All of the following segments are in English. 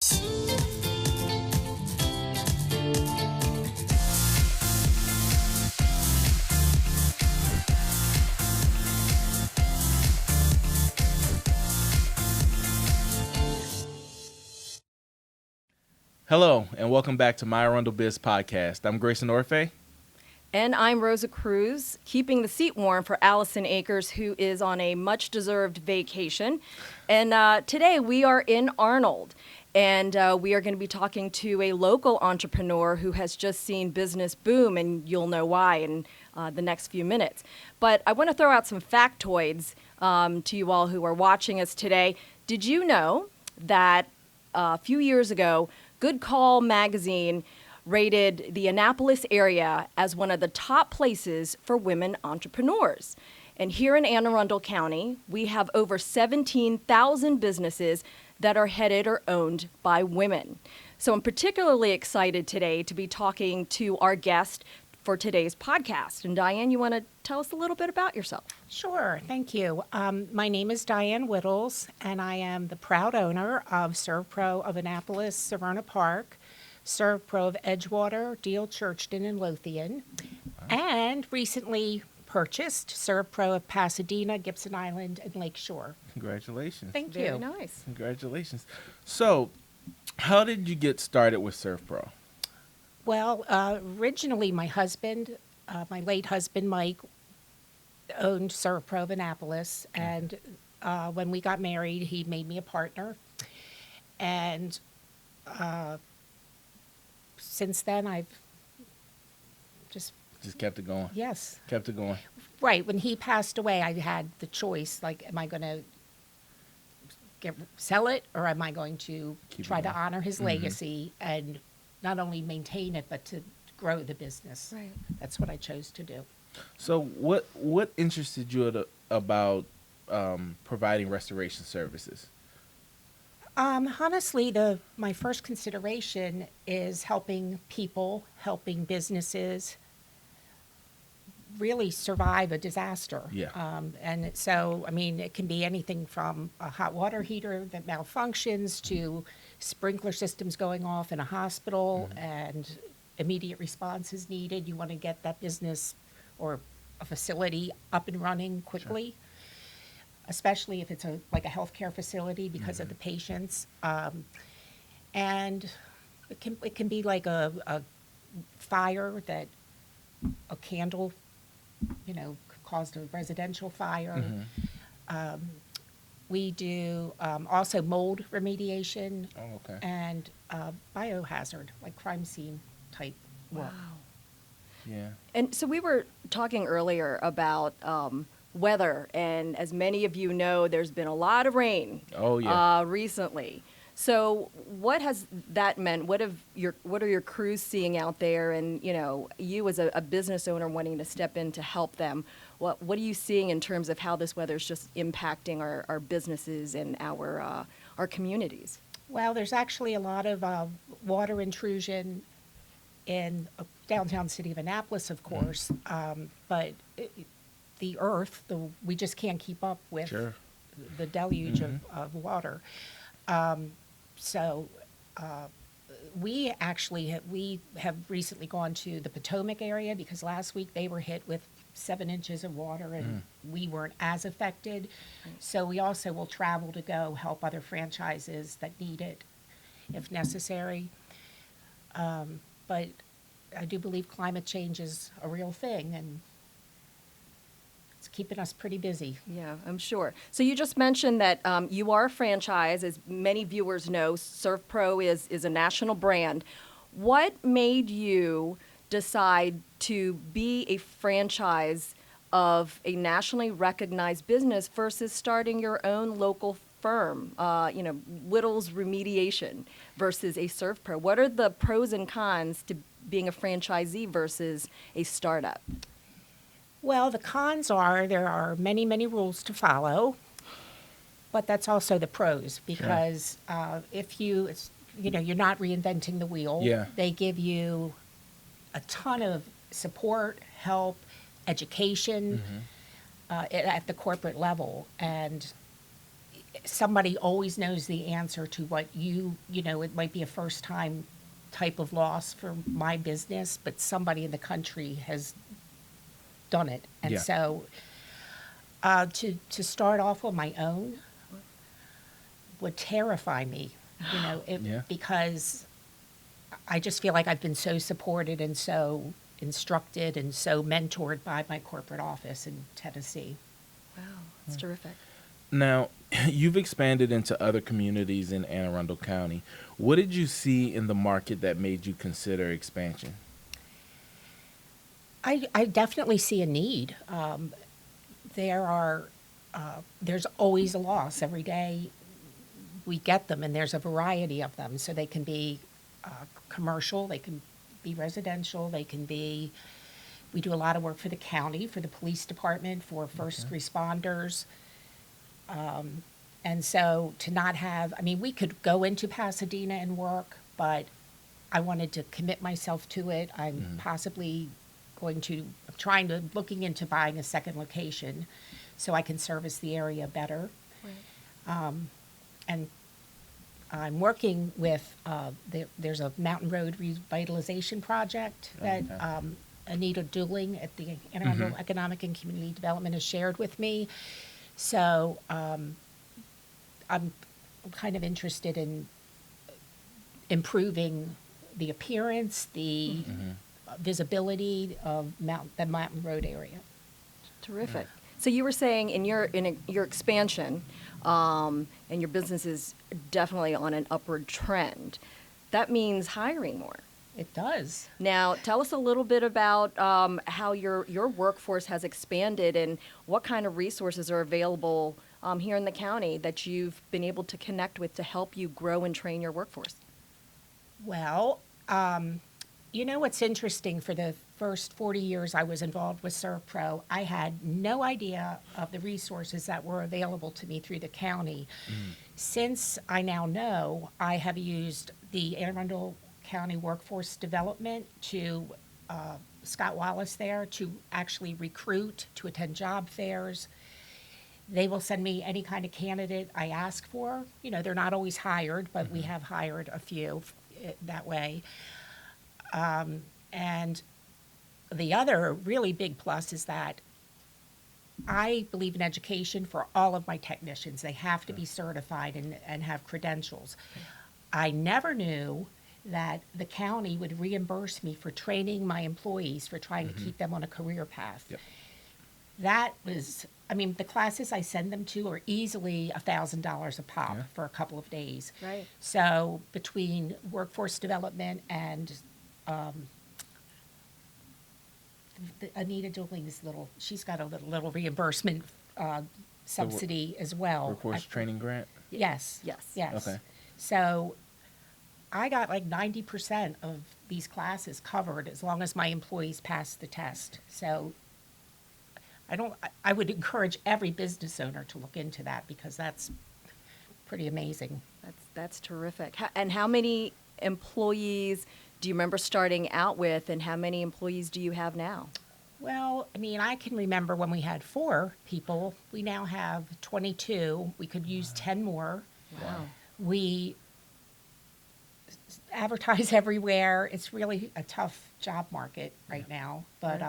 Hello, and welcome back to my ArundelBiz podcast. I'm Grayson Orfe. And I'm Rosa Cruz, keeping the seat warm for Allison Akers, who is on a much-deserved vacation. And today we are in Arnold, and we are going to be talking to a local entrepreneur who has just seen business boom, and you'll know why in the next few minutes. But I want to throw out some factoids to you all who are watching us today. Did you know that a few years ago, Good Call magazine rated the Annapolis area as one of the top places for women entrepreneurs? And here in Anne Arundel County, we have over 17,000 businesses that are headed or owned by women. So I'm particularly excited today to be talking to our guest for today's podcast. And Diane, you want to tell us a little bit about yourself? Sure, thank you. My name is Diane Whittles, and I am the proud owner of ServPro of Annapolis, Severna Park, ServPro of Edgewater, Deale, Churchton and Lothian, and recently purchased ServPro of Pasadena, Gibson Island, and Lakeshore. Congratulations. Thank you. Very nice. Congratulations. So, how did you get started with ServPro? Well, originally my husband, my late husband Mike, owned ServPro of Annapolis, and when we got married, he made me a partner. And since then, I've just kept it going. Yes. Kept it going. Right. When he passed away, I had the choice, like, am I going to sell it, or am I going to try to honor his legacy and not only maintain it, but to grow the business? Right. That's what I chose to do. So, what interested you about providing restoration services? Honestly, my first consideration is helping people, helping businesses really survive a disaster. Yeah. And so, I mean, it can be anything from a hot water heater that malfunctions to sprinkler systems going off in a hospital and immediate response is needed. You want to get that business or a facility up and running quickly. Sure. Especially if it's like a healthcare facility because of the patients. And it can be like a fire that a candle, caused a residential fire. We do also mold remediation and biohazard, like crime scene type work. Wow. Yeah. And so we were talking earlier about weather, and as many of you know, there's been a lot of rain recently. So what has that meant? What are your crews seeing out there? And you as a business owner wanting to step in to help them, what are you seeing in terms of how this weather is just impacting our businesses and our communities? Well, there's actually a lot of water intrusion in downtown city of Annapolis, of course, but the earth, we just can't keep up with the deluge of water. So we have recently gone to the Potomac area because last week they were hit with 7 inches of water and we weren't as affected. So we also will travel to go help other franchises that need it if necessary. But I do believe climate change is a real thing, and it's keeping us pretty busy. Yeah, I'm sure. So you just mentioned that you are a franchise. As many viewers know, ServPro is a national brand. What made you decide to be a franchise of a nationally recognized business versus starting your own local firm, Whittles Remediation versus a ServPro? What are the pros and cons to being a franchisee versus a startup? Well, the cons are there are many, many rules to follow, but that's also the pros because if you're not reinventing the wheel. Yeah. They give you a ton of support, help, education at the corporate level, and somebody always knows the answer to what it might be a first time type of loss for my business, but somebody in the country has done it. And Yeah. so to start off on my own would terrify me, Yeah. because I just feel like I've been so supported and so instructed and so mentored by my corporate office in Tennessee. Wow, that's terrific. Now, you've expanded into other communities in Anne Arundel County. What did you see in the market that made you consider expansion? I definitely see a need. There's always a loss every day. We get them, and there's a variety of them. So they can be commercial, they can be residential, we do a lot of work for the county, for the police department, for first responders. And so to not have, we could go into Pasadena and work, but I wanted to commit myself to it. I'm looking into buying a second location so I can service the area better. Right. And I'm working with, there's a Mountain Road revitalization project that Anita Dooling at the Anne Arundel Economic and Community Development has shared with me. So I'm kind of interested in improving the appearance, the visibility of the Mountain Road area. Terrific. So you were saying in your expansion, and your business is definitely on an upward trend. That means hiring more. It does. Now, tell us a little bit about how your workforce has expanded and what kind of resources are available here in the county that you've been able to connect with to help you grow and train your workforce. Well, what's interesting, for the first 40 years I was involved with ServPro, I had no idea of the resources that were available to me through the county. Since I now know, I have used the Anne Arundel County Workforce Development to Scott Wallace there to actually recruit, to attend job fairs. They will send me any kind of candidate I ask for. They're not always hired, but we have hired a few that way. And the other really big plus is that I believe in education for all of my technicians. They have to be certified and have credentials. I never knew that the county would reimburse me for training my employees, for trying to keep them on a career path. Yep. That was, the classes I send them to are easily $1,000 a pop for a couple of days. Right. So between workforce development and Anita Dooling's she's got a little reimbursement subsidy as well. Workforce training grant? Yes. Yes. Okay. So I got like 90% of these classes covered as long as my employees pass the test. So I would encourage every business owner to look into that, because that's pretty amazing. That's terrific. And how many employees do you remember starting out with, and how many employees do you have now? Well, I can remember when we had 4 people. We now have 22. We could use 10 more. Wow. We advertise everywhere. It's really a tough job market right now, but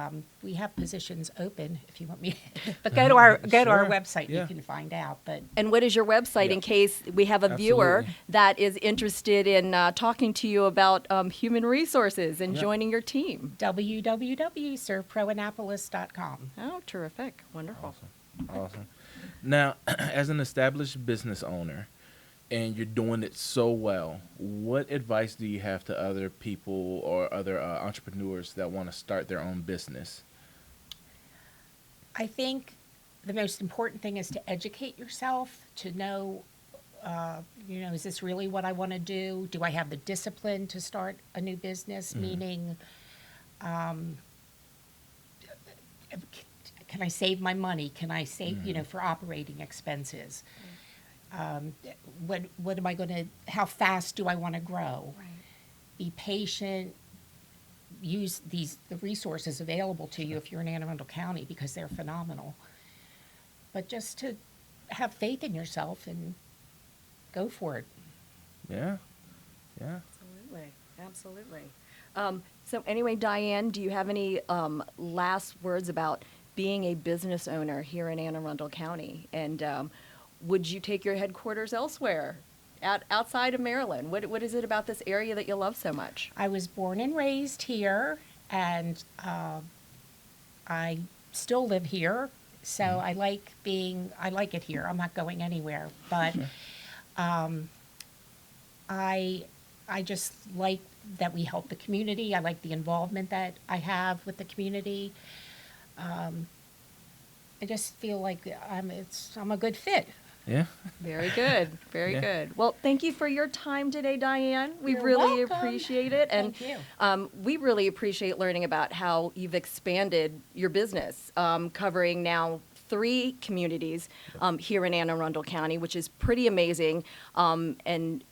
we have positions open if you want me. But go to our website. Yeah. You can find out. But And what is your website in case we have a viewer Absolutely. that is interested in talking to you about human resources and joining your team? www.servproannapolis.com. Oh, terrific. Wonderful. Awesome. Now, as an established business owner, and you're doing it so well, what advice do you have to other people or other entrepreneurs that want to start their own business? I think the most important thing is to educate yourself, to know, is this really what I want to do? Do I have the discipline to start a new business? Meaning, can I save my money? Can I save, for operating expenses? What am I going to, how fast do I want to grow? Right. Be patient. Use the resources available to you if you're in Anne Arundel County, because they're phenomenal. But just to have faith in yourself and go for it. Yeah. Yeah. Absolutely. Absolutely. So anyway, Diane, do you have any last words about being a business owner here in Anne Arundel County? And would you take your headquarters elsewhere, outside of Maryland? What is it about this area that you love so much? I was born and raised here, and I still live here, so I like it here. I'm not going anywhere, but I just like that we help the community. I like the involvement that I have with the community. I just feel like I'm a good fit. Yeah. Very good. Very Yeah. good. Well, thank you for your time today, Diane. We You're really welcome. appreciate it. And Thank you. we really appreciate learning about how you've expanded your business, covering now 3 communities here in Anne Arundel County, which is pretty amazing. And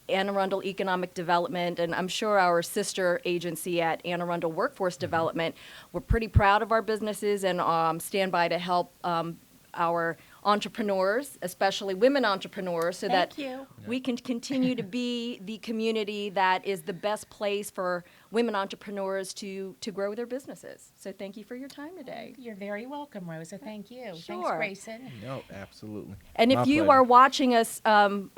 Anne Arundel Economic Development, and I'm sure our sister agency at Anne Arundel Workforce Development, we're pretty proud of our businesses and stand by to help our entrepreneurs, especially women entrepreneurs, so Thank that you. we can continue to be the community that is the best place for women entrepreneurs to grow their businesses. So thank you for your time today. You're very welcome, Rosa. Thank you. Thanks, Sure. Grayson. No, absolutely. And if My you pleasure. are watching us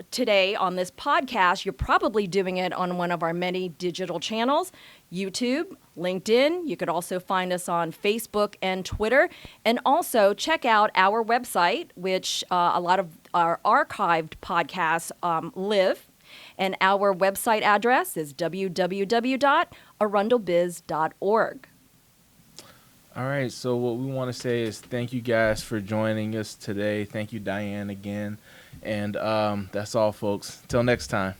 today on this podcast, you're probably doing it on one of our many digital channels, YouTube, LinkedIn. You could also find us on Facebook and Twitter. And also check out our website, which a lot of our archived podcasts live. And our website address is www.ArundelBiz.org. All right, so what we want to say is thank you guys for joining us today. Thank you, Diane, again. And that's all, folks. Till next time.